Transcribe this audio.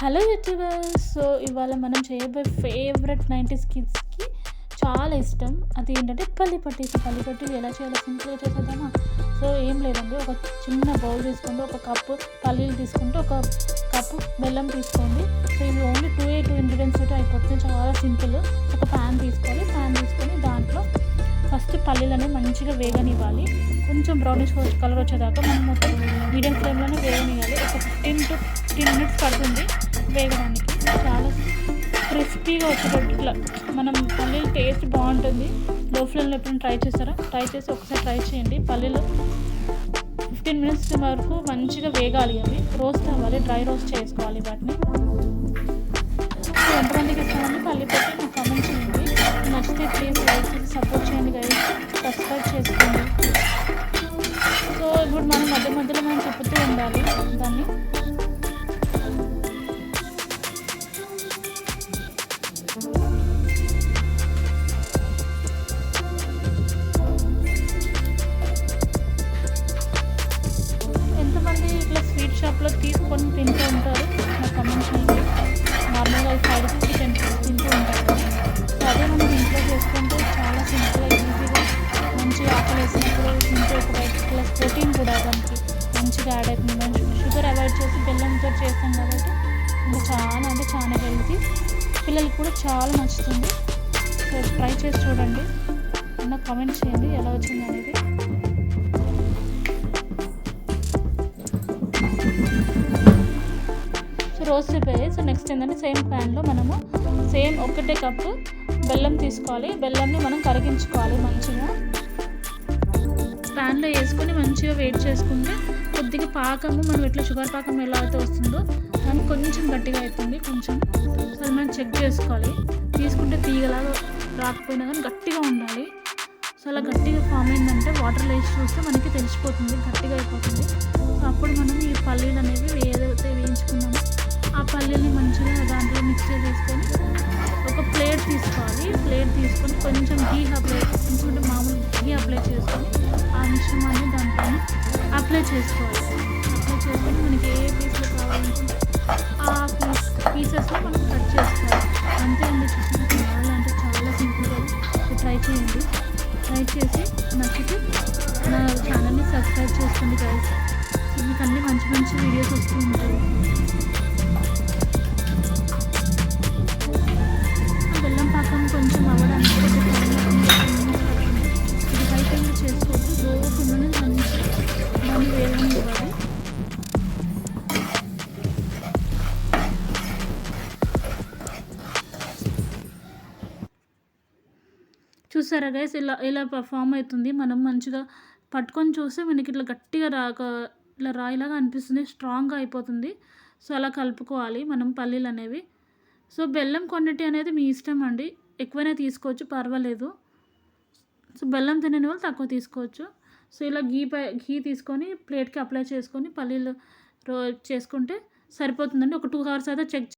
Hello YouTubers. So ఇవాళ మనం చేయబోయే ఫేవరెట్ 90s కిడ్స్కి చాలా ఇష్టం. అది ఏంటంటే పల్లి పట్టీస్. పల్లి పట్టీలు ఎలా చేయాలో సింపుల్గా చేసేద్దామా? సో ఏం లేదండి, ఒక చిన్న బౌల్ తీసుకోండి, ఒక కప్పు పల్లీలు తీసుకుంటే ఒక కప్పు బెల్లం తీసుకోండి. సో ఇవి ఓన్లీ 2 ఇంగ్రీడియంట్స్ తోటి అయిపోతుంది, చాలా సింపుల్. ఒక ప్యాన్ తీసుకొని దాంట్లో ఫస్ట్ పల్లీలు అనేవి మంచిగా వేగనివ్వాలి. కొంచెం బ్రౌనిష్ కలర్ వచ్చేదాకా మనం మొత్తం మీడియం ఫ్లేమ్లోనే వేగనివ్వాలి. ఒక 10 minutes పడుతుంది వేగడానికి. చాలా క్రిస్పీగా వచ్చేటట్టు ఇట్లా మనం పల్లీలు టేస్ట్ బాగుంటుంది. లో ఫ్లేమ్లో ఎప్పుడైనా ట్రై చేస్తారా? ట్రై చేసి ఒకసారి ట్రై చేయండి. పల్లీలు 15 minutes వరకు మంచిగా వేగాలి, అవి రోస్ట్ అవ్వాలి, డ్రై రోస్ట్ చేసుకోవాలి వాటిని. సో ఎంతమందికి ఇస్తామండి పల్లి పట్టి నాకు కామెంట్ చేయండి. నచ్చితే ప్లీజ్ లైక్ చేసి సపోర్ట్ చేయండి గైస్, సబ్స్క్రైబ్ చేసుకోండి. సో ఇప్పుడు మనం మధ్యలో మనం చెప్పుతూ ఉండాలి దాన్ని. ఎంతమంది ఇట్లా స్వీట్ షాప్లో తీసుకొని తింటూ ఉంటారు నాకు కామెంట్ చేయండి. నార్మల్గా 5 తింటూ ఉంటారు. సో అదే మనం ఇంట్లో చేసుకుంటే చాలా సింపుల్గా ఈజీగా మంచిగా ఆకలి వేసినప్పుడు తింటే ఒక ప్లస్ ప్రోటీన్ కూడా దానికి మంచిగా యాడ్ అవుతుంది. మనం షుగర్ అవాయిడ్ చేసి బెల్లంతో చేస్తాం కాబట్టి ఇంకా చాలా హెల్తీ, పిల్లలకి కూడా చాలా నచ్చుతుంది. సో ట్రై చేసి చూడండి, నాకు కామెంట్ చేయండి ఎలా వచ్చింది అనేది. సో రోస్ట్ అయిపోయాయి. సో నెక్స్ట్ ఏంటంటే సేమ్ ప్యాన్లో మనము ఒకటే కప్పు బెల్లం తీసుకోవాలి. బెల్లంని మనం కరిగించుకోవాలి మంచిగా. ప్యాన్లో వేసుకొని మంచిగా వేడి చేసుకుంటే కొద్దిగా పాకము మనం ఎట్లా షుగర్ పాకం ఎలా అయితే వస్తుందో దానికి కొంచెం గట్టిగా అవుతుంది. కొంచెం సో అది మనం చెక్ చేసుకోవాలి. తీసుకుంటే తీగలాగా రాకపోయినా కానీ గట్టిగా ఉండాలి. సో అలా గట్టిగా ఫామ్ అయిందంటే వాటర్లో వేసి చూస్తే మనకి తెలిసిపోతుంది, గట్టిగా అయిపోతుంది. సో అప్పుడు మనం ఈ పల్లీలు అనేవి ఏదైతే వేయించుకున్నామో ఆ పల్లీలని మంచిగా దాంట్లో మిక్స్ చేసుకొని ఒక ప్లేట్ తీసుకోవాలి. ప్లేట్ తీసుకొని కొంచెం ఎందుకంటే మామూలు ఘీ అప్లై చేసుకొని ఆ మిశ్రమాన్ని దాంట్లో అప్లై చేసుకోవాలి. అప్లై చేసుకొని మనకి ఏ పీస్లో కావాలనుకుంటే ఆ పీసెస్లో మనం కట్ చేసుకోవాలి. అంతే అండి, చాలా అంటే చాలా సింపుల్గా. సో ట్రై చేయండి, ట్రై చేసి నచ్చితే నా ఛానల్ని సబ్స్క్రైబ్ చేసుకోండి గైస్. మీకు అన్ని మంచి వీడియోస్ వస్తూ ఉంటాయి. బెల్లం పాకం కొంచెం అవ్వడానికి ఇది హై టైంలో చేసుకోవచ్చు. లో ఫ్లేమ్లోనే దాన్ని వేగనివ్వాలి. చూసారా గైస్, ఇలా ఫామ్ అవుతుంది. మనం మంచిగా పట్టుకొని చూస్తే మనకి ఇట్లా గట్టిగా ఇలా రాయిలాగా అనిపిస్తుంది, స్ట్రాంగ్గా అయిపోతుంది. సో అలా కలుపుకోవాలి మనం పల్లీలు అనేవి. సో బెల్లం క్వాంటిటీ అనేది మీ ఇష్టం అండి, ఎక్కువనే తీసుకోవచ్చు పర్వాలేదు. సో బెల్లం తినని వాళ్ళు తక్కువ తీసుకోవచ్చు. సో ఇలా ఘీ తీసుకొని ప్లేట్కి అప్లై చేసుకొని పల్లీలు చేసుకుంటే సరిపోతుందండి. ఒక 2 hours అయితే చెక్